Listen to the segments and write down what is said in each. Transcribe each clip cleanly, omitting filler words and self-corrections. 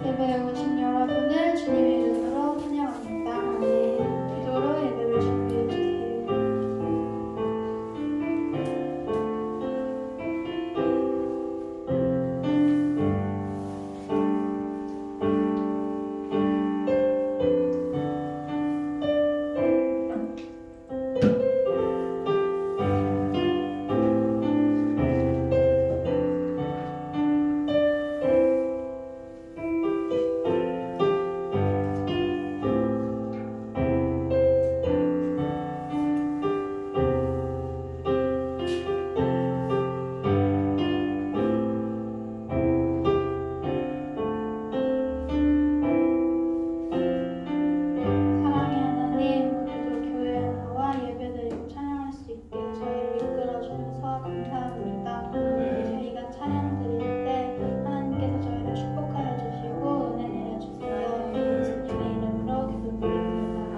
예배에 오신 여러분을 주님의 이름으로 환영합니다. 기도로 예배를 준비해 주세요. 사랑의 하나님, 오늘도 교회에 나와 예배드리고 찬양할 수 있게 저희를 이끌어 주셔서 감사합니다. 저희가 찬양 드릴 때 하나님께서 저희를 축복하여 주시고 은혜 내려 주세요. 예수님의 이름으로 기도드립니다.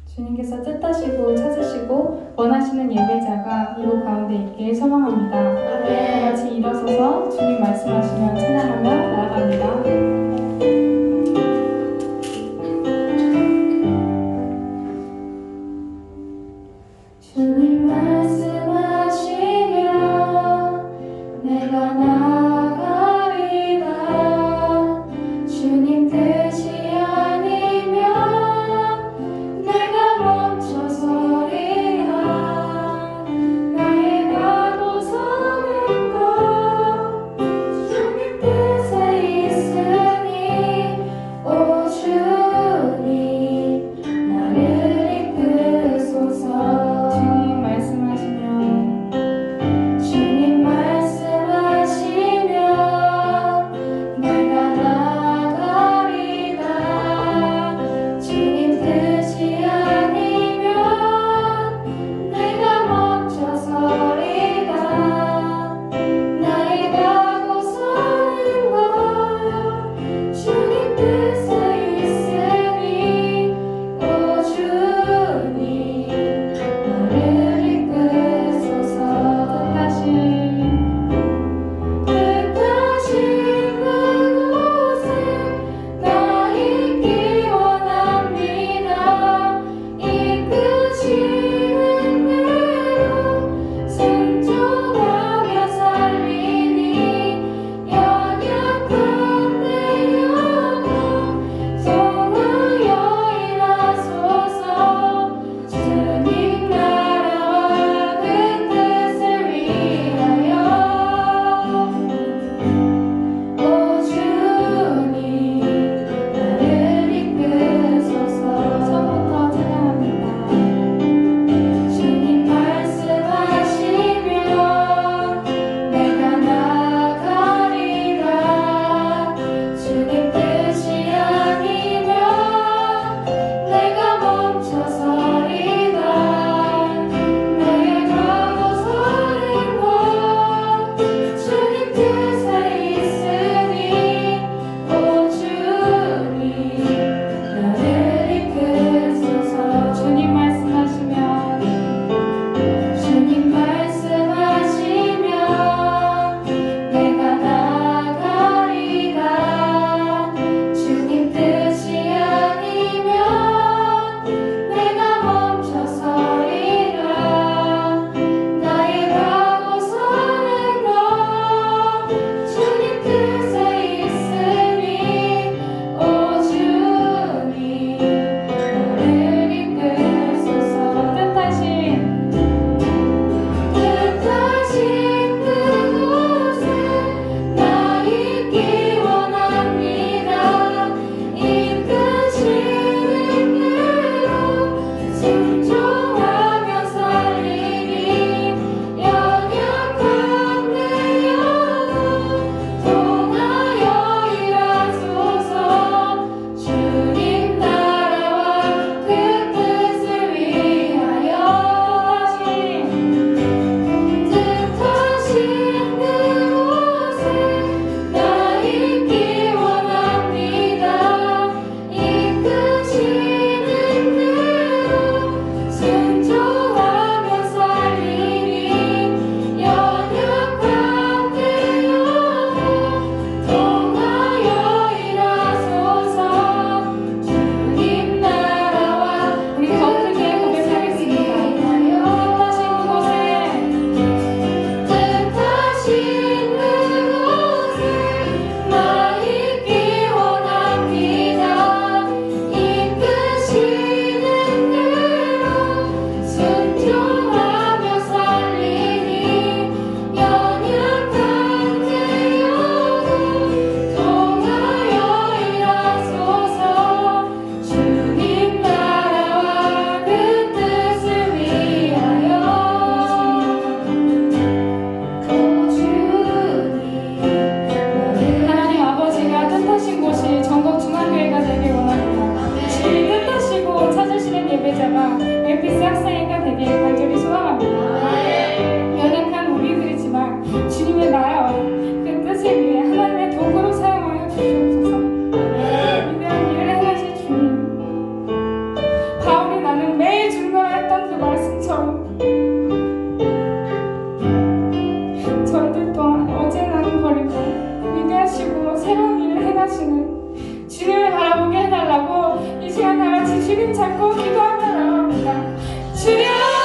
주님께서 뜻하시고 찾으시고 원하시는 예배자가 이곳 가운데 있길 소망합니다. 다 같이 일어서서 주님 말씀하시면 찬양하며 나아갑니다. 주님 말씀하시면 내가 나아가리라. 주님 뜻이 아니면 내가 멈춰서리라. 나의 가고 서는 것 아니라 LPC 학생회가 되길 간절히 소망합니다. 연약한 우리들이지만 주님의 나라와 그 뜻을 위해 하나님의 도구로 사용하여 주시옵소서. 위대한 일을 행하실 주님, 바울이 나는 매일 증거했던 그 말씀처럼 저희들 또한 어제 나는 버리고 위대하시고 새로운 일을 행하시는 주님을 바라보게 해달라고 이 시간 다 같이 주님 잡고 기도하며 나갑니다. 주여!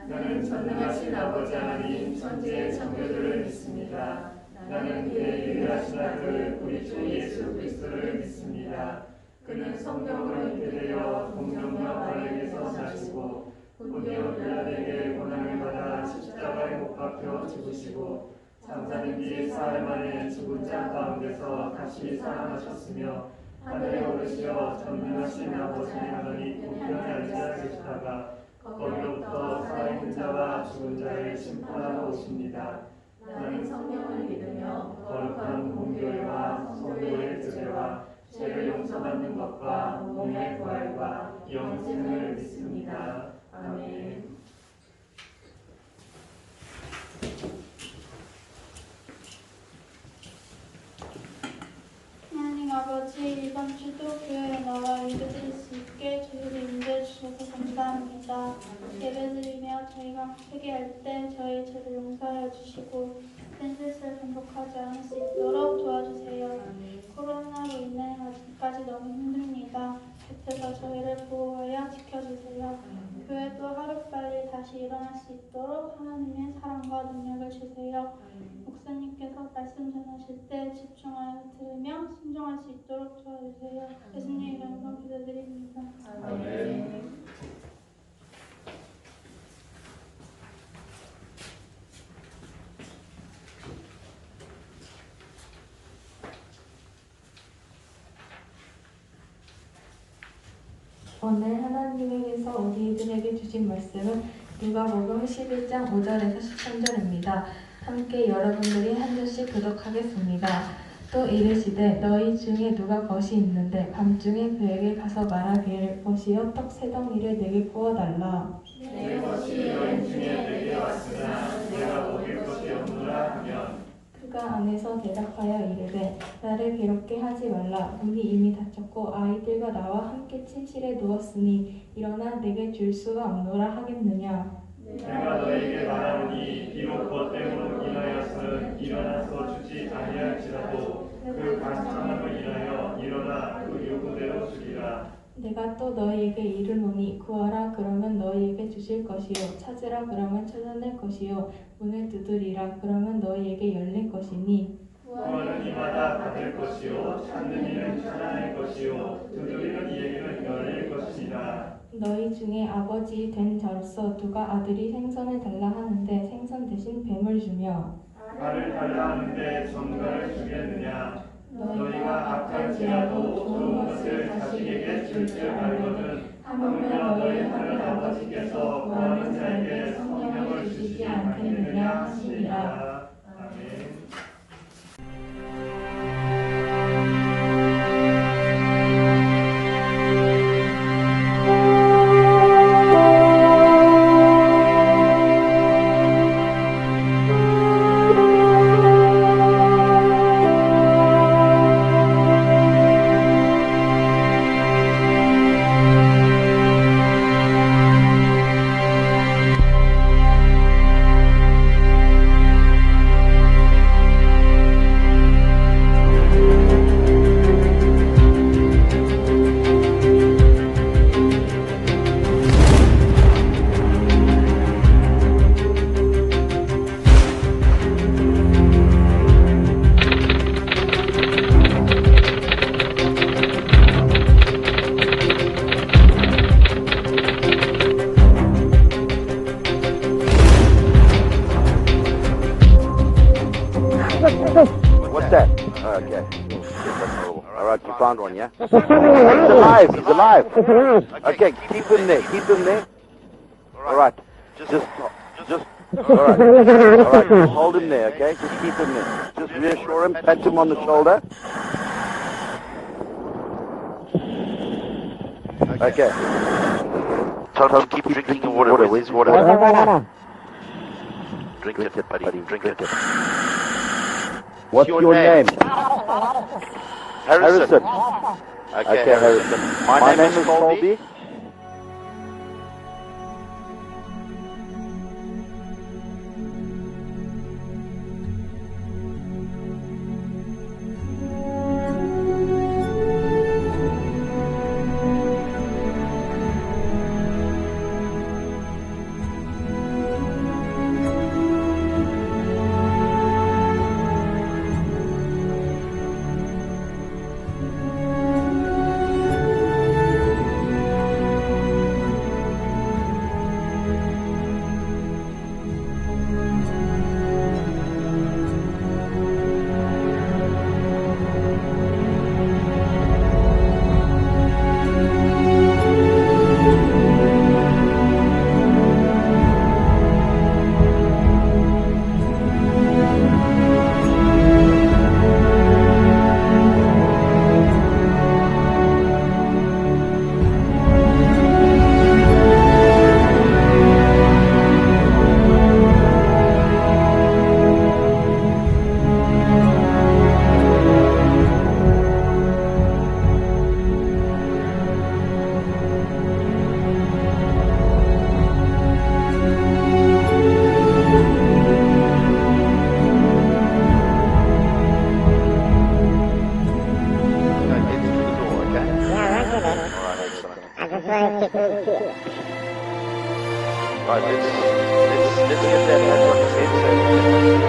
나는 전능하신 아버지 하나님 천지의 창조주를 믿습니다. 나는 그의 유일하신 아들 우리 주 예수 그리스도를 믿습니다. 그는 성령으로 잉태되어 동정녀 마리아에게서 나시고 본디오 빌라도에게 고난을 받아 십자가에 못 박혀 죽으시고 잠자는 뒤 사흘 만에 죽은 자 가운데서 다시 살아나셨으며 하늘에 오르시어 전능하신 아버지 하나님 우편에 앉아 계시다가 거기로부터 살아있는 자와 죽은 자를 심판하러 오십니다. 나는 성령을 믿으며 거룩한 공교회와 성도의 교제와 죄를 용서받는 것과 몸의 부활과 영생을 믿습니다. 아멘. 하나님 아버지, 이번 주도 교회에 나와 예배드릴 수 있게 저희를 인도해 주셔서 감사합니다. 예배드리며 저희가 회개할 때 저희 죄를 용서하여 주시고 된 뜻을 반복하지 않을 수 있도록 도와주세요. 코로나로 인해 아직까지 너무 힘듭니다. 곁에서 저희를 보호하여 지켜주세요. 교회도 하루빨리 다시 일어날 수 있도록 하나님의 사랑과 능력을 주세요. 목사님께서 말씀 전하실 때 집중하여 들으며 순종할 수 있도록 도와주세요. 예수님 이름으로 기도드립니다. 아멘. 오늘 하나님께서 우리들에게 주신 말씀은 누가복음 11장 5절에서 13절입니다. 함께 여러분들이 한 절씩 교독하겠습니다. 또 이르시되 너희 중에 누가 벗이 있는데 밤중에 그에게 가서 말하기를 벗이여 떡 세 덩이를 내게 구워달라. 내 것이 여인 중에 내게 왔으나 내가 먹일 것이 없노라 하면 그가 안에서 대답하여 이르되 나를 괴롭게 하지 말라. 문이 이미 닫혔고 아이들과 나와 함께 침실에 누웠으니 일어나 내게 줄 수가 없노라 하겠느냐. 내가 너에게 말하노니 비록 벗됨으로 인하여서는 일어나서 주지 아니할지라도 그 간청함을 인하여 일어나 그 요구대로 주리라. 내가 또 너희에게 이르노니 구하라 그러면 너희에게 주실 것이요 찾으라 그러면 찾아낼 것이요 문을 두드리라 그러면 너희에게 열릴 것이니 구하는 이마다 받을 것이요 찾는 이는 찾아낼 것이요 두드리는 이에게는 열릴 것이니라. 너희 중에 아버지 된 자로서 누가 아들이 생선을 달라 하는데 생선 대신 뱀을 주며 알을 달라 하는데 전갈을 주겠느냐. 너희가 악할지라도 좋은 것을 자식에게 줄 줄 알거든 하물며 너희 하늘 아버지께서 구하는 자에게 성령을 주시지 않겠느냐 하시니라. 아멘. What's that? Okay. All right, you found one, yeah? He's alive. He's alive. Okay, keep him there. Keep him there. All right. Just. All right. All right. Just hold him there, okay? Just keep him there. Just reassure him. Pat him on the shoulder. Okay. Tell him keep drinking the water. Where's water? Drink it, buddy. Drink it. What's your name? Harrison. Okay, Harrison. My name is Colby. let's get that head on the same side.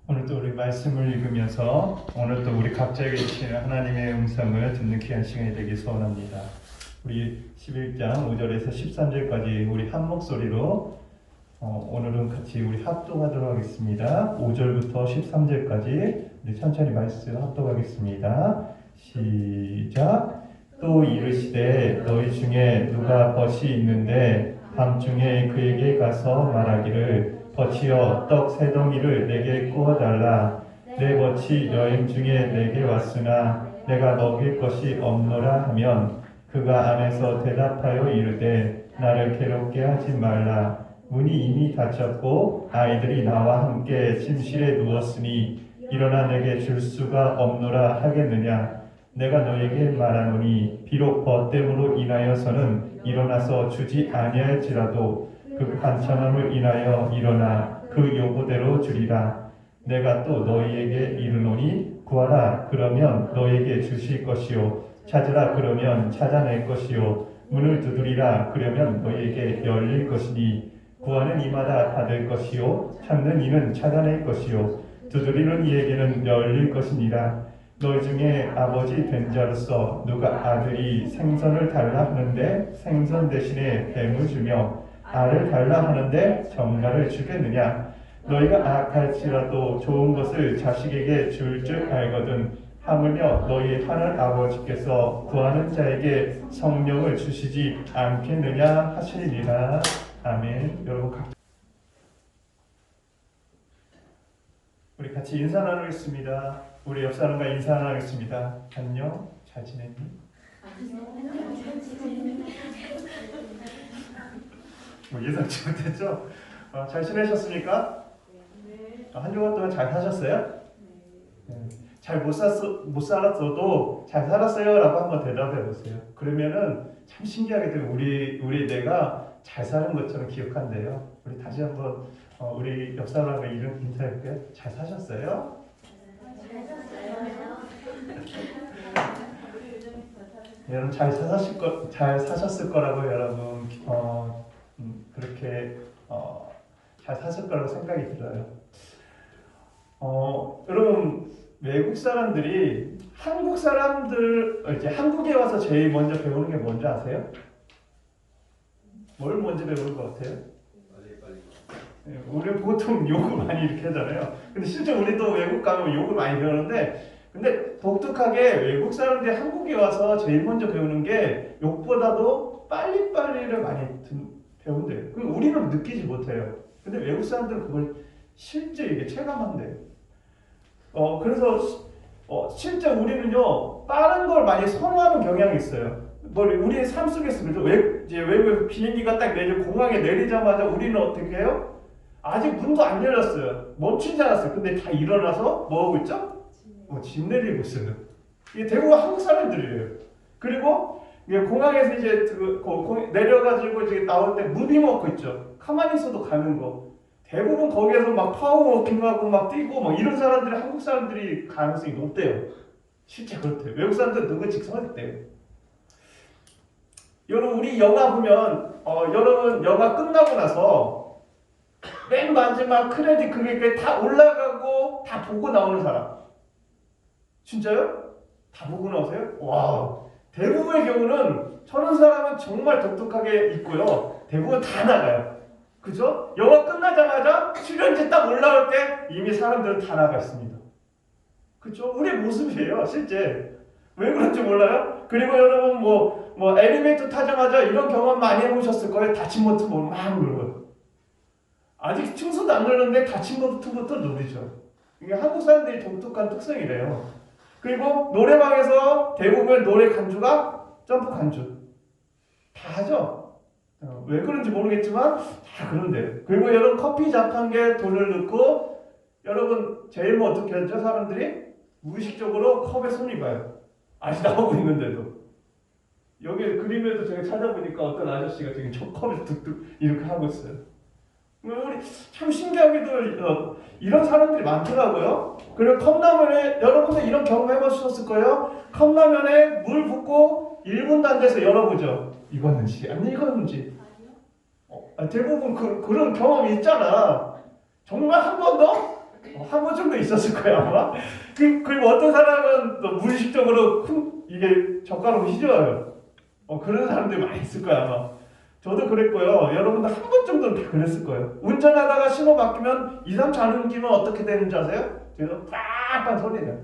오늘도 우리 말씀을 읽으면서 오늘도 우리 각자에게 주시는 하나님의 음성을 듣는 귀한 시간이 되길 소원합니다. 우리 11장 5절에서 13절까지 우리 한 목소리로 오늘은 같이 우리 합독하도록 하겠습니다. 5절부터 13절까지 우리 천천히 말씀 합독하겠습니다. 시작. 또 이르시되 너희 중에 누가 벗이 있는데 밤중에 그에게 가서 말하기를 벗이여 떡 세 덩이를 내게 구워달라. 내 벗이 여행 중에 내게 왔으나 내가 먹일 것이 없노라 하면 그가 안에서 대답하여 이르되 나를 괴롭게 하지 말라. 문이 이미 닫혔고 아이들이 나와 함께 침실에 누웠으니 일어나 내게 줄 수가 없노라 하겠느냐. 내가 너에게 말하노니 비록 벗됨으로 인하여서는 일어나서 주지 아니할지라도 그 간청함을 인하여 일어나 그 요구대로 주리라. 내가 또 너희에게 이르노니 구하라 그러면 너희에게 주실 것이요 찾으라 그러면 찾아낼 것이요 문을 두드리라 그러면 너희에게 열릴 것이니 구하는 이마다 받을 것이요 찾는 이는 찾아낼 것이요 두드리는 이에게는 열릴 것이니라. 너희 중에 아버지 된 자로서 누가 아들이 생선을 달라 하는데 생선 대신에 뱀을 주며 알을 달라 하는데 정갈을 주겠느냐. 너희가 악할지라도 좋은 것을 자식에게 줄 줄 알거든. 하물며 너희 하늘 아버지께서 구하는 자에게 성령을 주시지 않겠느냐 하시니라. 아멘. 여러분 우리 같이 인사 나누겠습니다. 우리 옆 사람과 인사 나누겠습니다. 안녕. 잘 지냈니? 예상치 못했죠? 잘 지내셨습니까? 네. 한 주간 동안 잘 사셨어요? 네. 잘 못 살았어도 잘 살았어요 라고 한번 대답해 보세요. 그러면은 참 신기하게 되고 우리 뇌가 잘 사는 것처럼 기억한대요. 우리 다시 한번 우리 옆 사람과 인사할게요. 잘 사셨어요? 여러분 잘 사셨을 거라고 여러분 그렇게 잘 사실 거라고 생각이 들어요. 여러분 외국 사람들이 한국 사람들 이제 한국에 와서 제일 먼저 배우는 게 뭔지 아세요? 뭘 먼저 배우는 것 같아요? 우리 보통 욕을 많이 이렇게 하잖아요. 근데 실제 우리도 외국 가면 욕을 많이 배우는데, 근데 독특하게 외국 사람들이 한국에 와서 제일 먼저 배우는 게 욕보다도 빨리빨리를 많이 배운대요. 그럼 우리는 느끼지 못해요. 근데 외국 사람들은 그걸 실제 이게 체감한대요. 그래서 실제 우리는요 빠른 걸 많이 선호하는 경향이 있어요. 뭐 우리의 삶 속에서 그죠? 이제 외국에서 비행기가 딱 공항에 내리자마자 우리는 어떻게 해요? 아직 문도 안 열렸어요. 멈추지 않았어요. 근데 다 일어나서 뭐 하고 있죠? 짐 내리고 있어요. 이게 대부분 한국 사람들이에요. 그리고 공항에서 이제 내려가지고 이제 나올 때 무빙워크 있죠. 가만히 있어도 가는 거. 대부분 거기에서 막 파워워킹하고 막 뛰고 막 이런 사람들이 한국 사람들이 가능성이 높대요. 실제 그렇대요. 외국 사람들은 너무 직선했대요. 여러분 우리 영화 보면 여러분 영화 끝나고 나서 맨 마지막 크레딧 그게 다 올라가고 다 보고 나오는 사람 진짜요? 다 보고 나오세요? 와 대부분의 경우는 저런 사람은 정말 독특하게 있고요. 대부분 다 나가요. 그죠? 영화 끝나자마자 출연지 딱 올라올 때 이미 사람들은 다 나가 있습니다. 그죠? 우리의 모습이에요 실제. 왜 그런지 몰라요? 그리고 여러분 뭐 엘리베이터 타자마자 이런 경험 많이 해보셨을 거예요. 닫힌 버튼 막 눌러요. 아직 층수도 안 눌렀는데 닫힌 버튼부터 누르죠. 이게 한국 사람들이 독특한 특성이래요. 그리고 노래방에서 대부분 노래 간주가 점프 간주 다 하죠. 왜 그런지 모르겠지만 다 그런데요. 그리고 여러분 커피 자판기에 돈을 넣고 여러분 제일 뭐 어떻게 하죠? 사람들이 무의식적으로 컵에 손이 가요. 아직 나오고 있는데도. 여기 그림에도 제가 찾아보니까 어떤 아저씨가 지금 저 컵을 뚝뚝 이렇게 하고 있어요. 우리 참 신기하게도 이런 사람들이 많더라고요. 그리고 컵라면에 여러분들 이런 경험 해보셨을 거예요. 컵라면에 물 붓고 1분도 안 돼서 열어보죠. 익었는지 안 익었는지. 대부분 그런 경험이 있잖아. 정말 한 번 더? 한 번 정도 있었을 거야 아마. 그리고 어떤 사람은 또 무의식적으로 이게 젓가락으로 휘저어요. 그런 사람들이 많이 있을 거야 아마. 저도 그랬고요. 여러분들 한 번 정도는 다 그랬을 거예요. 운전하다가 신호 바뀌면 2, 3차 안 옮기면 어떻게 되는지 아세요? 그래서 빡빡 소리네요.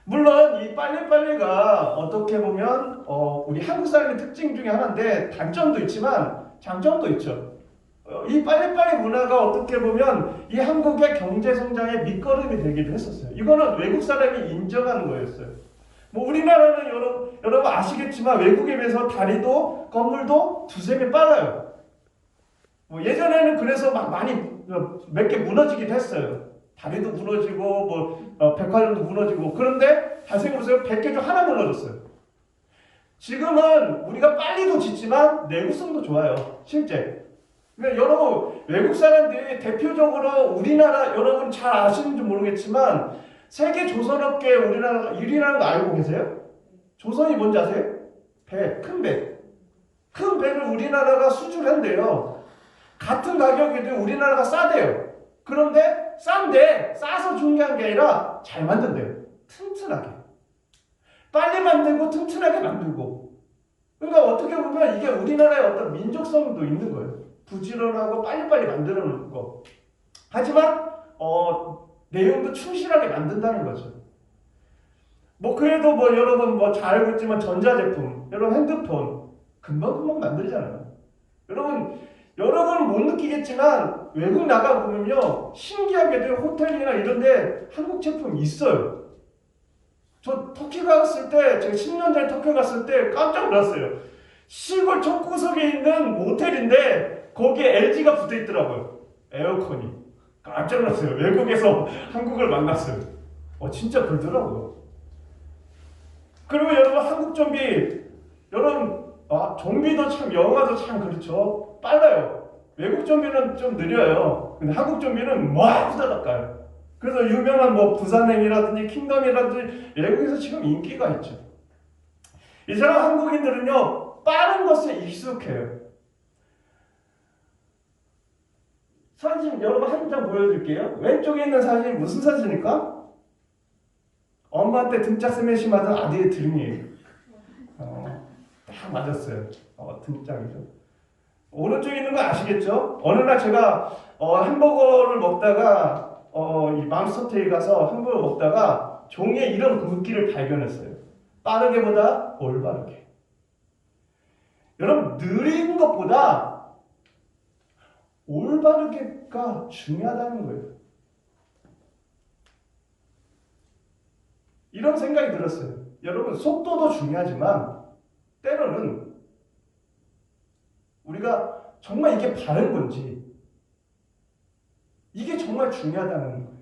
물론 이 빨리빨리가 어떻게 보면 우리 한국 사람의 특징 중에 하나인데 단점도 있지만 장점도 있죠. 이 빨리빨리 문화가 어떻게 보면 이 한국의 경제 성장의 밑거름이 되기도 했었어요. 이거는 외국 사람이 인정하는 거였어요. 뭐 우리나라는 여러분 아시겠지만 외국에 비해서 다리도 건물도 두세 배 빨라요. 뭐 예전에는 그래서 막 많이 몇 개 무너지기도 했어요. 다리도 무너지고 백화점도 무너지고. 그런데 잘 생각해보세요. 100개 중 하나 무너졌어요. 지금은 우리가 빨리도 짓지만 내구성도 좋아요. 실제. 그러니까 여러분 외국 사람들이 대표적으로 우리나라 여러분 잘 아시는지 모르겠지만 세계 조선업계 우리나라가 1위라는 거 알고 계세요? 조선이 뭔지 아세요? 배, 큰 배. 큰 배를 우리나라가 수출한대요. 같은 가격에도 우리나라가 싸대요. 그런데 싼데 싸서 중요한 게 아니라 잘 만든대요. 튼튼하게. 빨리 만들고 튼튼하게 만들고. 그러니까 어떻게 보면 이게 우리나라의 어떤 민족성도 있는 거예요. 부지런하고 빨리빨리 만들어놓는 거. 하지만 내용도 충실하게 만든다는 거죠. 그래도 여러분 잘 알고 있지만 전자제품, 여러분 핸드폰 금방금방 만들잖아요. 여러분은 못 느끼겠지만 외국 나가 보면요 신기하게도 호텔이나 이런데 한국 제품이 있어요. 저 터키 갔을 때 제가 10년 전에 터키 갔을 때 깜짝 놀랐어요. 시골 촌구석에 있는 모텔인데 거기에 LG가 붙어 있더라고요. 에어컨이. 깜짝 놀랐어요. 외국에서 한국을 만났어요. 진짜 그러더라고요. 그리고 여러분 한국 좀비 여러분 좀비도 참 영화도 참 그렇죠. 빨라요. 외국 좀비는 좀 느려요. 근데 한국 좀비는 후다닥 가요. 그래서 유명한 부산행이라든지 킹덤이라든지 외국에서 지금 인기가 있죠. 이처럼 한국인들은요 빠른 것에 익숙해요. 사진 여러분 한 장 보여드릴게요. 왼쪽에 있는 사진이 무슨 사진입니까? 엄마한테 등짝 스매시 맞은 아들의 등이에요. 딱 맞았어요. 등짝이죠. 오른쪽에 있는 거 아시겠죠? 어느 날 제가 햄버거를 먹다가 이 맘스터테이 가서 햄버거 먹다가 종이에 이런 글귀를 발견했어요. 빠르게보다 올바르게. 여러분 느린 것보다 올바르게가 중요하다는 거예요. 이런 생각이 들었어요. 여러분 속도도 중요하지만 때로는 우리가 정말 이게 바른 건지, 이게 정말 중요하다는 거예요.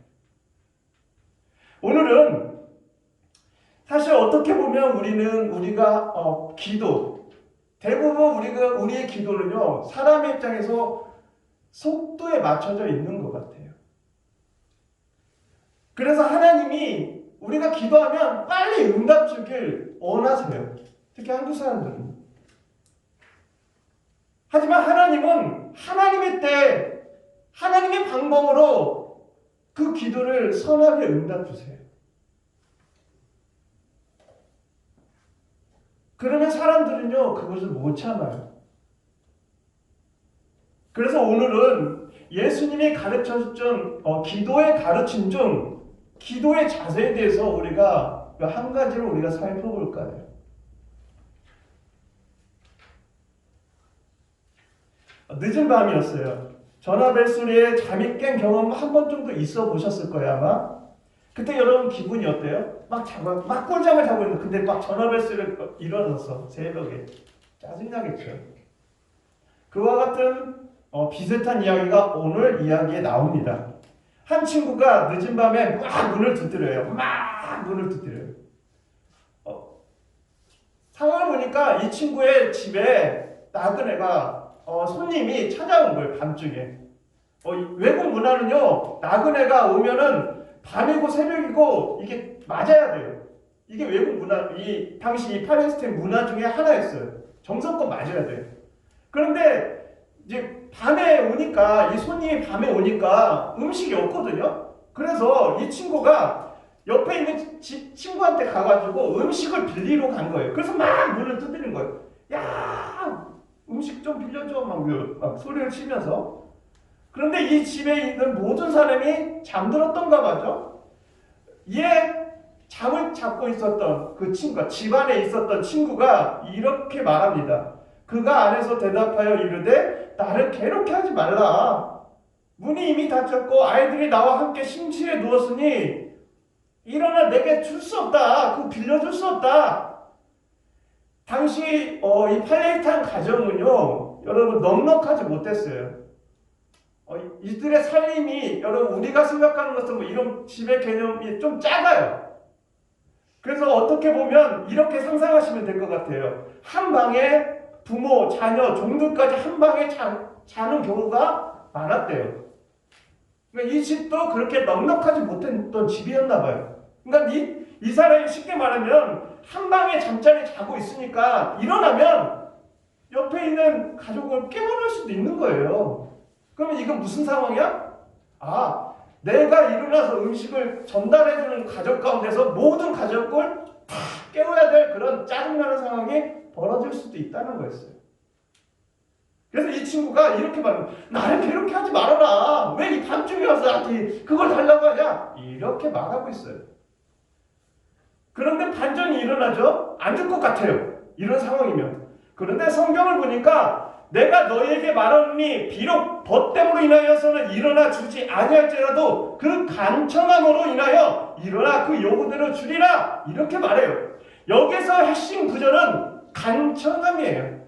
오늘은 사실 어떻게 보면 우리가 기도, 대부분 우리의 기도는요, 사람의 입장에서 속도에 맞춰져 있는 것 같아요. 그래서 하나님이 우리가 기도하면 빨리 응답 주길 원하세요. 특히 한국 사람들은. 하지만 하나님은 하나님의 때, 하나님의 방법으로 그 기도를 선하게 응답 주세요. 그러면 사람들은요, 그것을 못 참아요. 그래서 오늘은 예수님이 가르쳐준 기도의 가르침 중 기도의 자세에 대해서 우리가 한 가지를 우리가 살펴볼까 해요. 늦은 밤이었어요. 전화벨소리에 잠이 깬 경험 한 번 정도 있어 보셨을 거예요, 아마. 그때 여러분 기분이 어때요? 막 꿀잠을 자고 있는데, 근데 막 전화벨소리에 일어났어, 새벽에. 짜증나겠죠. 그와 같은 비슷한 이야기가 오늘 이야기에 나옵니다. 한 친구가 늦은 밤에 막 문을 두드려요. 상황을 보니까 이 친구의 집에 나그네가 손님이 찾아온 거예요, 밤중에. 외국 문화는요, 나그네가 오면은 밤이고 새벽이고 이게 맞아야 돼요. 이게 외국 문화, 당시 이 팔레스타인 문화 중에 하나였어요. 정성껏 맞아야 돼요. 그런데 이제 밤에 오니까, 이 손님이 밤에 오니까 음식이 없거든요. 그래서 이 친구가 옆에 있는 친구한테 가가지고 음식을 빌리러 간 거예요. 그래서 막 문을 두드리는 거예요. 야, 음식 좀 빌려줘, 막 소리를 치면서. 그런데 이 집에 있는 모든 사람이 잠들었던가 봐죠. 얘 잠을 잡고 있었던 그 친구가, 집안에 있었던 친구가 이렇게 말합니다. 그가 안에서 대답하여 이르되 나를 괴롭게 하지 말라. 문이 이미 닫혔고 아이들이 나와 함께 침실에 누웠으니 일어나 내게 줄 수 없다. 그거 빌려줄 수 없다. 당시 이 팔레스타인 가정은요, 여러분 넉넉하지 못했어요. 이들의 살림이, 여러분 우리가 생각하는 것은 이런 집의 개념이 좀 작아요. 그래서 어떻게 보면 이렇게 상상하시면 될 것 같아요. 한 방에 부모, 자녀, 종들까지 한 방에 자는 경우가 많았대요. 그러니까 이 집도 그렇게 넉넉하지 못했던 집이었나 봐요. 그러니까 이 사람이 쉽게 말하면 한 방에 잠자리 자고 있으니까 일어나면 옆에 있는 가족을 깨워놓을 수도 있는 거예요. 그러면 이건 무슨 상황이야? 내가 일어나서 음식을 전달해주는 가족 가운데서 모든 가족을 다 깨워야 될 그런 짜증나는 상황이 벌어질 수도 있다는 거였어요. 그래서 이 친구가 이렇게 말해요. 나를 괴롭게 하지 말아라. 왜 이 밤중에 와서 나한테 그걸 달라고 하냐? 이렇게 말하고 있어요. 그런데 반전이 일어나죠? 안 줄 것 같아요. 이런 상황이면. 그런데 성경을 보니까 내가 너희에게 말하노니 비록 벗됨으로 인하여서는 일어나 주지 아니할지라도 그 간청함으로 인하여 일어나 그 요구대로 주리라. 이렇게 말해요. 여기서 핵심 구절은 간청함이에요.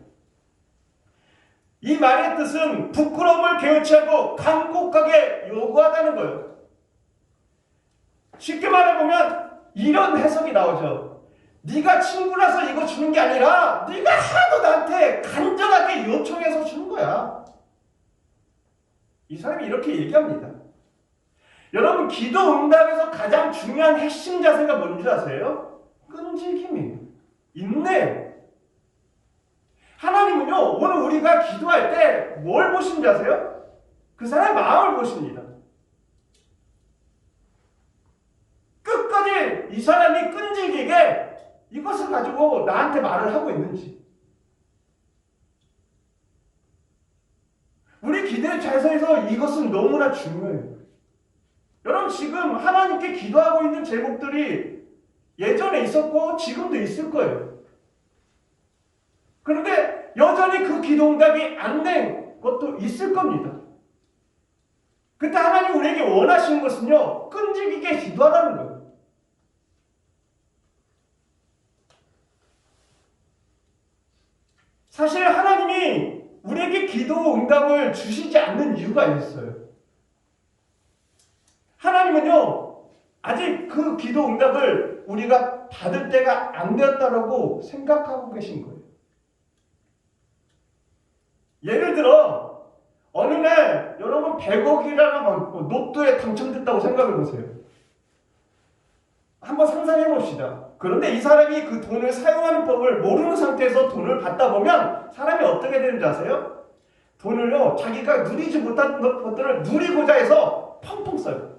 이 말의 뜻은 부끄러움을 개의치하고 간곡하게 요구하다는 거예요. 쉽게 말해보면 이런 해석이 나오죠. 네가 친구라서 이거 주는 게 아니라 네가 하도 나한테 간절하게 요청해서 주는 거야. 이 사람이 이렇게 얘기합니다. 여러분, 기도 응답에서 가장 중요한 핵심 자세가 뭔지 아세요? 끈질김이에요. 인내예요. 하나님은요, 오늘 우리가 기도할 때 뭘 보시는지 아세요? 그 사람의 마음을 보십니다. 끝까지 이 사람이 끈질기게 이것을 가지고 나한테 말을 하고 있는지. 우리 기도의 자세에서 이것은 너무나 중요해요. 여러분, 지금 하나님께 기도하고 있는 제목들이 예전에 있었고 지금도 있을 거예요. 그런데 여전히 그 기도 응답이 안 된 것도 있을 겁니다. 그때 하나님 우리에게 원하시는 것은요, 끈질기게 기도하라는 거예요. 사실 하나님이 우리에게 기도 응답을 주시지 않는 이유가 있어요. 하나님은요, 아직 그 기도 응답을 우리가 받을 때가 안 되었다라고 생각하고 계신 거예요. 예를 들어 어느 날 여러분 100억이라는 로또에 당첨됐다고 생각해 보세요. 한번 상상해 봅시다. 그런데 이 사람이 그 돈을 사용하는 법을 모르는 상태에서 돈을 받다 보면 사람이 어떻게 되는지 아세요? 돈을요, 자기가 누리지 못한 것들을 누리고자 해서 펑펑 써요.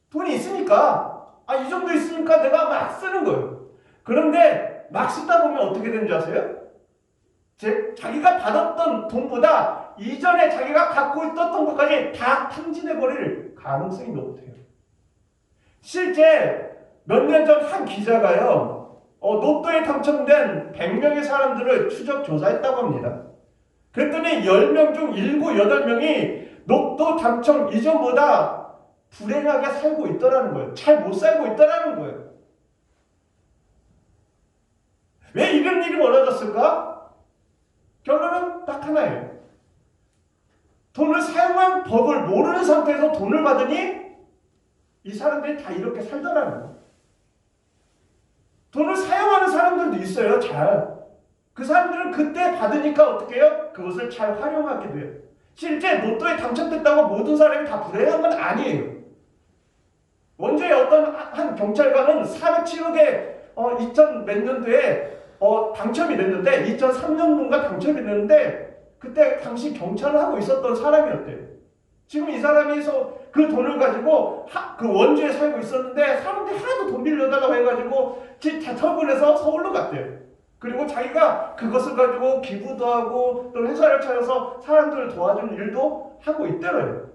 돈이 있으니까, 이 정도 있으니까 내가 막 쓰는 거예요. 그런데 막 쓰다 보면 어떻게 되는지 아세요? 자기가 받았던 돈보다 이전에 자기가 갖고 있었던 것까지 다 탕진해버릴 가능성이 높대요. 실제 몇 년 전 한 기자가요, 로또에 당첨된 100명의 사람들을 추적 조사했다고 합니다. 그랬더니 10명 중 7, 8명이 로또 당첨 이전보다 불행하게 살고 있더라는 거예요. 잘 못 살고 있더라는 거예요. 왜 이런 일이 벌어졌을까? 결론은 딱 하나예요. 돈을 사용한 법을 모르는 상태에서 돈을 받으니 이 사람들이 다 이렇게 살더라는 거예요. 돈을 사용하는 사람들도 있어요. 그 사람들은 그때 받으니까 어떻게 해요? 그것을 잘 활용하게 돼요. 실제 로또에 당첨됐다고 모든 사람이 다 불행한 건 아니에요. 원주의 어떤 한 경찰관은 407억에 2000 몇 년도에 당첨이 됐는데 2003년도인가 당첨이 됐는데 그때 당시 경찰을 하고 있었던 사람이었대요. 지금 이 사람이 그 돈을 가지고 그 원주에 살고 있었는데 사람들이 하나도 돈 빌려달라고 해가지고 집 다 처분해서 서울로 갔대요. 그리고 자기가 그것을 가지고 기부도 하고 또 회사를 차려서 사람들을 도와주는 일도 하고 있더래요.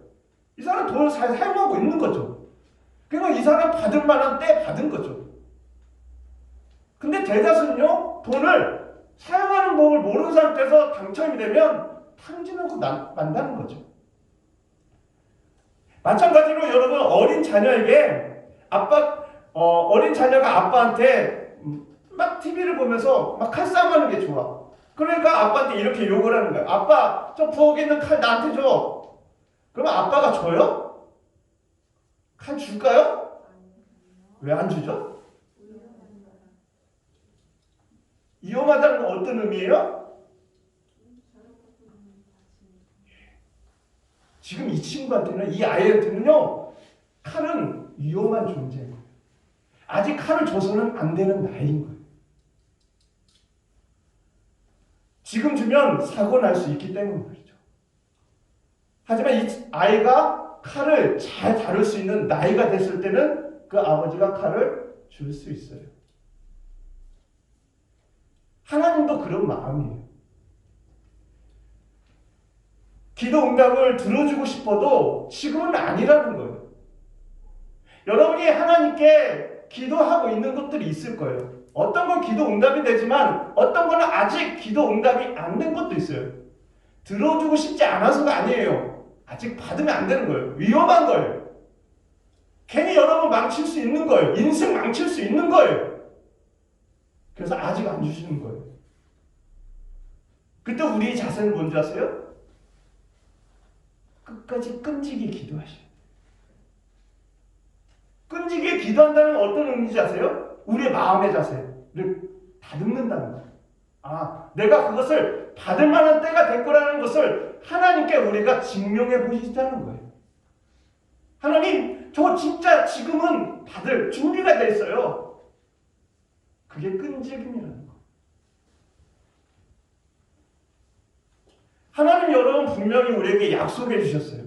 이 사람 돈을 잘 사용하고 있는 거죠. 그러니까 이 사람 받을 만한 때 받은 거죠. 근데 대다수는요, 돈을 사용하는 법을 모르는 상태에서 당첨이 되면 탕진하고 만다는 거죠. 마찬가지로 여러분, 어린 자녀에게 어린 자녀가 아빠한테 막 TV를 보면서 막 칼싸움하는 게 좋아. 그러니까 아빠한테 이렇게 욕을 하는 거야. 아빠, 저 부엌에 있는 칼 나한테 줘. 그러면 아빠가 줘요? 칼 줄까요? 왜 안 주죠? 위험하다는 건 어떤 의미예요? 지금 이 친구한테는, 이 아이한테는요, 칼은 위험한 존재인 거예요. 아직 칼을 줘서는 안 되는 나이인 거예요. 지금 주면 사고 날 수 있기 때문에 말이죠. 하지만 이 아이가 칼을 잘 다룰 수 있는 나이가 됐을 때는 그 아버지가 칼을 줄 수 있어요. 하나님도 그런 마음이에요. 기도 응답을 들어주고 싶어도 지금은 아니라는 거예요. 여러분이 하나님께 기도하고 있는 것들이 있을 거예요. 어떤 건 기도 응답이 되지만 어떤 거는 아직 기도 응답이 안 된 것도 있어요. 들어주고 싶지 않아서가 아니에요. 아직 받으면 안 되는 거예요. 위험한 거예요. 괜히 여러분 망칠 수 있는 거예요. 인생 망칠 수 있는 거예요. 그래서 아직 안 주시는 거예요. 그때 우리의 자세는 뭔지 아세요? 끝까지 끈질기게 기도하셔요. 끈질기게 기도한다는 건 어떤 의미인지 아세요? 우리의 마음의 자세를 다듬는다는 거예요. 내가 그것을 받을 만한 때가 될 거라는 것을 하나님께 우리가 증명해 보시자는 거예요. 하나님, 저 진짜 지금은 받을 준비가 돼 있어요. 그게 끈질김이라는 거예요. 하나님 여러분 분명히 우리에게 약속해 주셨어요.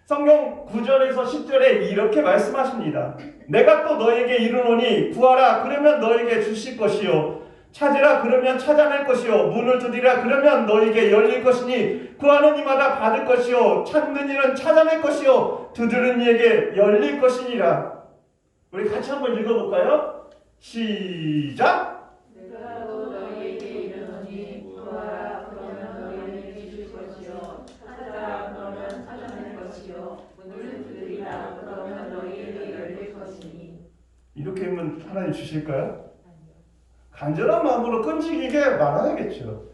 성경 9절에서 10절에 이렇게 말씀하십니다. 내가 또 너에게 이르노니 구하라 그러면 너에게 주실 것이요 찾으라 그러면 찾아낼 것이요 문을 두드리라 그러면 너에게 열릴 것이니 구하는 이마다 받을 것이요 찾는 이는 찾아낼 것이요 두드리는 이에게 열릴 것이니라. 우리 같이 한번 읽어볼까요? 시작! 내가 또 너희에게 이르노니 구하라 그러면 너희에게 주실 것이요 찾아라 그러면 찾아낼 것이요 문을 두드리라 그러면 너희에게 열릴 것이니. 이렇게 하면 하나님 주실까요? 간절한 마음으로 끈질기게 말하야겠죠.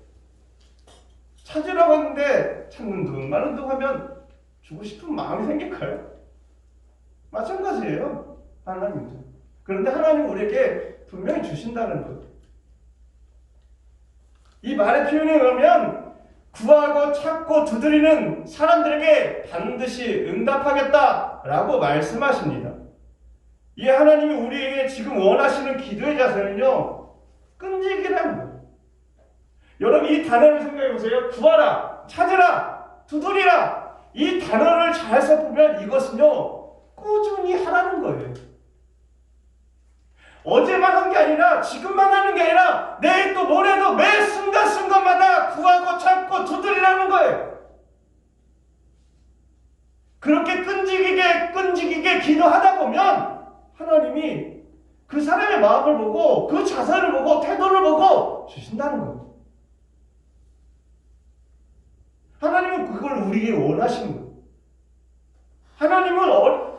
찾으라고 했는데 찾는 둥 마는 둥 하면 주고 싶은 마음이 생길까요? 마찬가지예요. 하나님도. 그런데 하나님 우리에게 분명히 주신다는 것. 이 말의 표현에 의하면 구하고 찾고 두드리는 사람들에게 반드시 응답하겠다라고 말씀하십니다. 이 하나님이 우리에게 지금 원하시는 기도의 자세는요, 끈질기라는 거예요. 여러분 이 단어를 생각해 보세요. 구하라, 찾으라, 두드리라. 이 단어를 잘 써보면 이것은요, 꾸준히 하라는 거예요. 어제만 한 게 아니라 지금만 하는 게 아니라 내일 또 모레도 매 순간순간마다 구하고 찾고 두드리라는 거예요. 그렇게 끈질기게 기도하다 보면 하나님이 그 사람의 마음을 보고 그 자세를 보고 태도를 보고 주신다는 거예요. 하나님은 그걸 우리에게 원하시는 거예요. 하나님은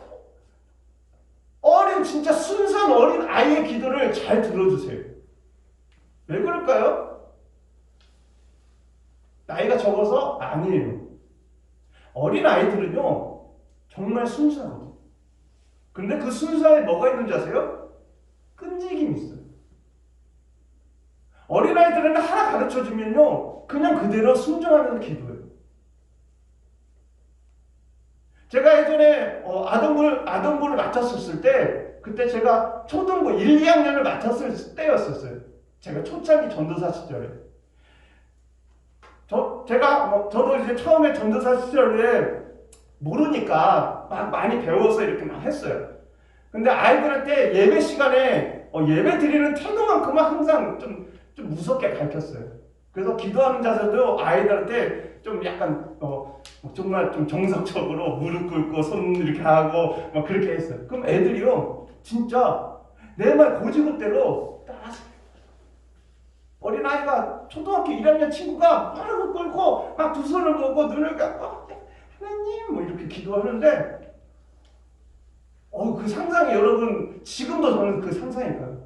어린 진짜 순수한 어린 아이의 기도를 잘 들어주세요. 왜 그럴까요? 나이가 적어서? 아니에요. 어린 아이들은요 정말 순수하거든요. 근데 그 순수함에 뭐가 있는지 아세요? 끈질김이 있어요. 어린 아이들은 하나 가르쳐주면요 그냥 그대로 순종하면서 기도해요. 제가 예전에 아동부를 맡았을 때 그때 제가 초등부 1, 2학년을 맡았을 때였었어요. 제가 초창기 전도사 시절에. 저도 이제 처음에 전도사 시절에 모르니까 막 많이 배워서 이렇게 막 했어요. 근데 아이들한테 예배 시간에 예배 드리는 태도만큼은 항상 좀 무섭게 가르쳤어요. 그래서 기도하는 자세도 아이들한테 좀 약간 정말 좀 정석적으로 무릎 꿇고 손 이렇게 하고 막 그렇게 했어요. 그럼 애들이요 진짜 내 말 고지고대로 따라서 어린아이가 초등학교 1학년 친구가 무릎을 꿇고 막 두 손을 모으고 눈을 감고 하나님 뭐 이렇게 기도하는데 그 상상이 여러분 지금도 저는 그 상상이 가요.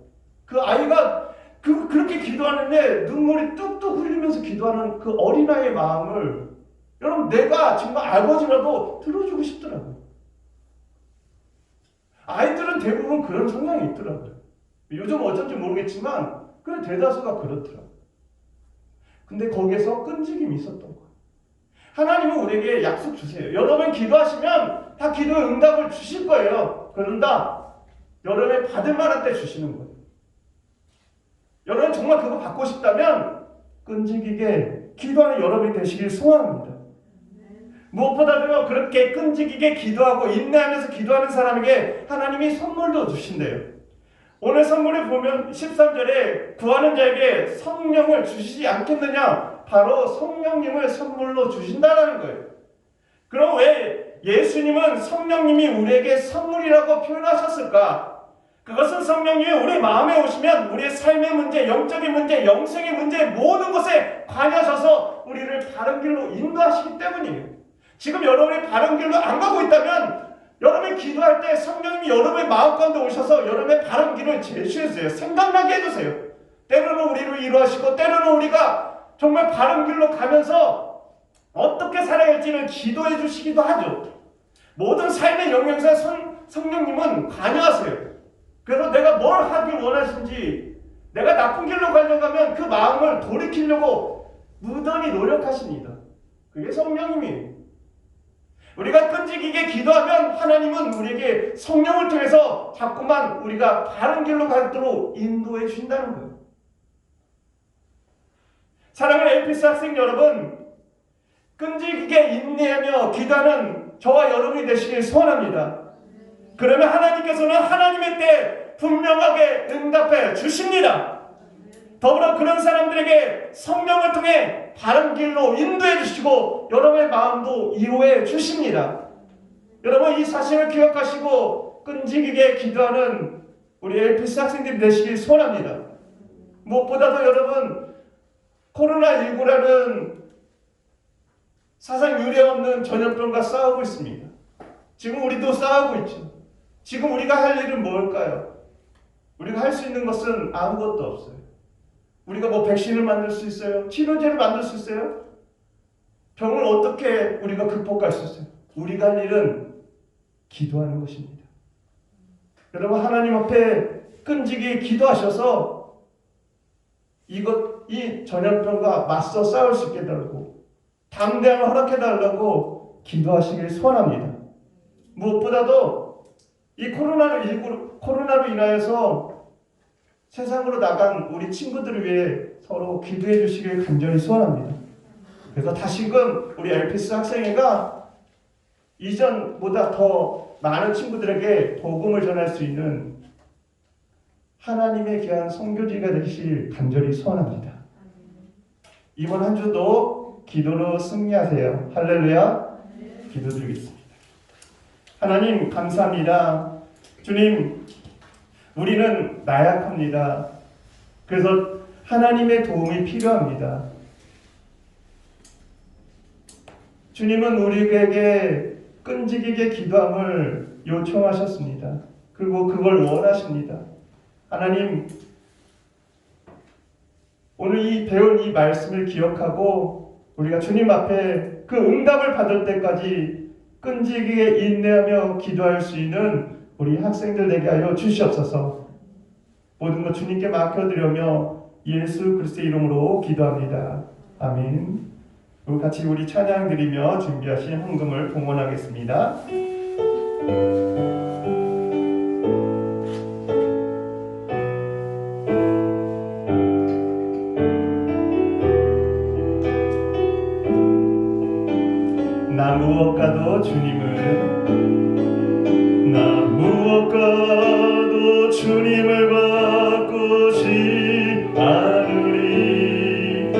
그 아이가 그렇게 기도하는데 눈물이 뚝뚝 흘리면서 기도하는 그 어린아이의 마음을 여러분 내가 정말 아버지라도 들어주고 싶더라고요. 아이들은 대부분 그런 성향이 있더라고요. 요즘 어쩐지 모르겠지만 그 대다수가 그렇더라고요. 근데 거기에서 끈질김이 있었던 거예요. 하나님은 우리에게 약속 주세요. 여러분 기도하시면 다 기도의 응답을 주실 거예요. 그런다 여러분이 받을 만한 때 주시는 거예요. 여러분 정말 그거 받고 싶다면 끈질기게 기도하는 여러분이 되시길 소원합니다. 무엇보다도 그렇게 끈질기게 기도하고 인내하면서 기도하는 사람에게 하나님이 선물도 주신대요. 오늘 선물을 보면 13절에 구하는 자에게 성령을 주시지 않겠느냐, 바로 성령님을 선물로 주신다는 거예요. 그럼 왜 예수님은 성령님이 우리에게 선물이라고 표현하셨을까? 그것은 성령님이 우리 마음에 오시면 우리의 삶의 문제, 영적인 문제, 영생의 문제 모든 것에 관여하셔서 우리를 바른 길로 인도하시기 때문이에요. 지금 여러분이 바른 길로 안 가고 있다면 여러분이 기도할 때 성령님이 여러분의 마음 가운데 오셔서 여러분의 바른 길을 제시해주세요. 생각나게 해주세요. 때로는 우리를 위로하시고 때로는 우리가 정말 바른 길로 가면서 어떻게 살아야 할지를 기도해 주시기도 하죠. 모든 삶의 영역에서 성령님은 관여하세요. 그래서 내가 뭘 하길 원하시는지, 내가 나쁜 길로 가려고 하면 그 마음을 돌이키려고 무던히 노력하십니다. 그게 성령님이에요. 우리가 끈질기게 기도하면 하나님은 우리에게 성령을 통해서 자꾸만 우리가 바른 길로 가도록 인도해 주신다는 거예요. 사랑하는 에피스 학생 여러분, 끈질기게 인내하며 기도하는 저와 여러분이 되시길 소원합니다. 그러면 하나님께서는 하나님의 때 분명하게 응답해 주십니다. 더불어 그런 사람들에게 성령을 통해 바른 길로 인도해 주시고 여러분의 마음도 이로해 주십니다. 여러분 이 사실을 기억하시고 끈질기게 기도하는 우리 에피스 학생들이 되시길 소원합니다. 무엇보다도 여러분 코로나19라는 사상 유례 없는 전염병과 싸우고 있습니다. 지금 우리도 싸우고 있죠. 지금 우리가 할 일은 뭘까요? 우리가 할 수 있는 것은 아무것도 없어요. 우리가 백신을 만들 수 있어요? 치료제를 만들 수 있어요? 병을 어떻게 우리가 극복할 수 있어요? 우리가 할 일은 기도하는 것입니다. 여러분, 하나님 앞에 끈질기게 기도하셔서 이 전염병과 맞서 싸울 수 있게 해달라고, 담대함을 허락해달라고 기도하시길 소원합니다. 무엇보다도 이 코로나로 인하여서 세상으로 나간 우리 친구들을 위해 서로 기도해 주시길 간절히 소원합니다. 그래서 다시금 우리 LPS 학생회가 이전보다 더 많은 친구들에게 복음을 전할 수 있는 하나님의 귀한 선교지가 되시길 간절히 소원합니다. 이번 한 주도 기도로 승리하세요. 할렐루야. 기도드리겠습니다. 하나님 감사합니다. 주님, 우리는 나약합니다. 그래서 하나님의 도움이 필요합니다. 주님은 우리에게 끈질기게 기도함을 요청하셨습니다. 그리고 그걸 원하십니다. 하나님, 오늘 배운 이 말씀을 기억하고 우리가 주님 앞에 그 응답을 받을 때까지 끈질기게 인내하며 기도할 수 있는 우리 학생들 되게 하여 주시옵소서. 모든 것 주님께 맡겨드리며 예수 그리스도의 이름으로 기도합니다. 아멘. 그리고 같이 우리 찬양 드리며 준비하신 헌금을 봉헌하겠습니다. 나 무엇과도 주님을 바꾸지 않으리.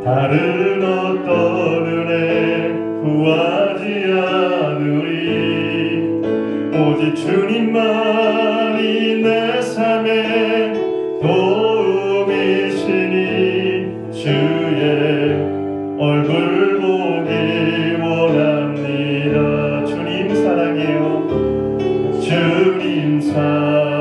다른 어떤 은혜 구하지 않으리. 오직 주님만이 내 삶의 도움이시니 주의 얼굴 보기 원합니다. 주님 사랑해요. 주님 사랑해요.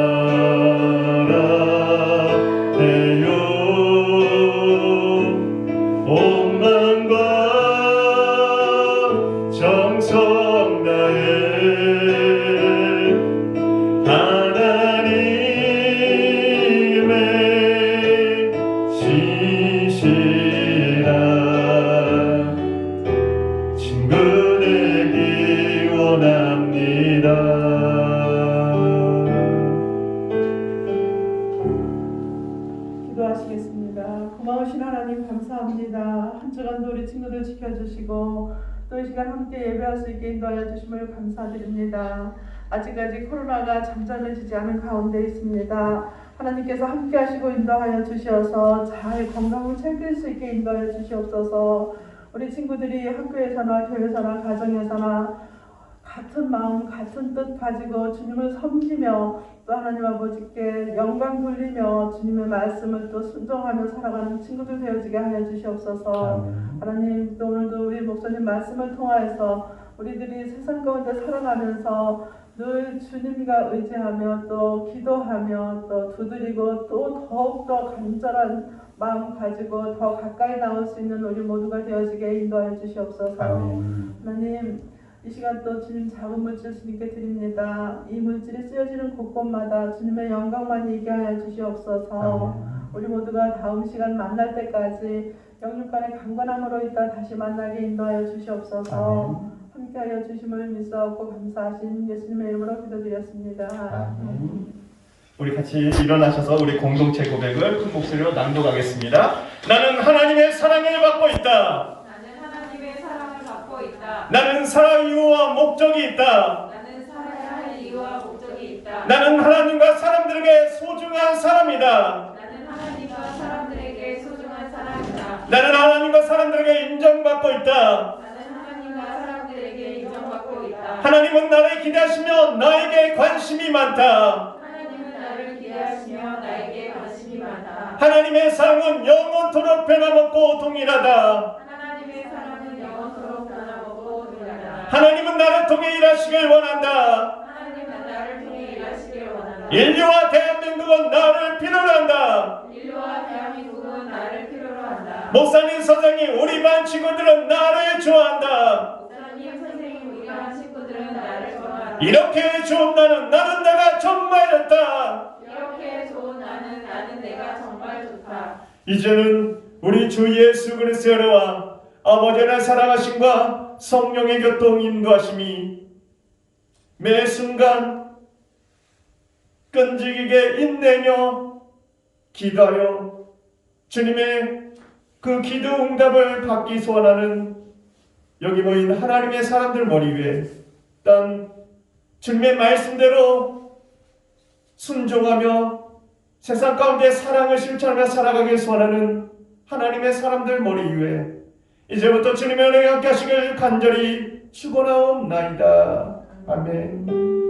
온 마음과 정성 다해 하나님의 신실한 친구 되기 원합니다. 기도하시겠습니다. 고마우신 하나님 감사합니다. 한 주간도 우리 친구들 지켜주시고 또 이 시간 함께 예배할 수 있게 인도하여 주심을 감사드립니다. 아직까지 코로나가 잠잠해지지 않은 가운데 있습니다. 하나님께서 함께 하시고 인도하여 주시어서 잘 건강을 챙길 수 있게 인도하여 주시옵소서. 우리 친구들이 학교에서나 교회에서나 가정에서나 같은 마음 같은 뜻 가지고 주님을 섬기며 또 하나님 아버지께 영광 돌리며 주님의 말씀을 또 순종하며 살아가는 친구들 되어지게 하여 주시옵소서. 하나님, 또 오늘도 우리 목사님 말씀을 통하여서 우리들이 세상 가운데 살아가면서 늘 주님과 의지하며 또 기도하며 또 두드리고 또 더욱더 간절한 마음 가지고 더 가까이 나올 수 있는 우리 모두가 되어지게 인도하여 주시옵소서. 하나님, 이 시간 또 주님 작은 물질 주님께 드립니다. 이 물질이 쓰여지는 곳곳마다 주님의 영광만 있게 하여 주시옵소서. 우리 모두가 다음 시간 만날 때까지 영육간의 강건함으로 있다 다시 만나게 인도하여 주시옵소서. 함께하여 주심을 믿사옵고 감사하신 예수님의 이름으로 기도드렸습니다. 우리 같이 일어나셔서 우리 공동체 고백을 큰 목소리로 낭독하겠습니다. 나는 하나님의 사랑을 받고 있다. 나는 살아갈 이유와 목적이 있다. 나는 하나님과 사람들에게 소중한 사람이다. 나는 하나님과 사람들에게 인정받고 있다. 하나님은 나를 기대하시며 나에게 관심이 많다. 하나님의 사랑은 영원토록 변함없고 동일하다. 하나님은 나를 통해 일하시길 원한다. 인류와 대한민국은 나를 필요로 한다. 목사님, 선생님, 우리 반 친구들은 나를 좋아한다. 목사님, 선생님, 우리 반 친구들은 나를 좋아한다. 이렇게 좋은 나는 내가 정말 좋다. 이렇게 좋은 나는 내가 정말 좋다. 이제는 우리 주 예수 그리스도의 은혜와 아버지의 사랑하심과 성령의 교통 인도하심이 매 순간 끈질기게 인내며 기도하여 주님의 그 기도 응답을 받기 소원하는 여기 모인 하나님의 사람들 머리 위에 단 주님의 말씀대로 순종하며 세상 가운데 사랑을 실천하며 살아가길 소원하는 하나님의 사람들 머리 위에 이제부터 주님의 은혜가 함께 하시길 간절히 축원하옵나이다. 아멘.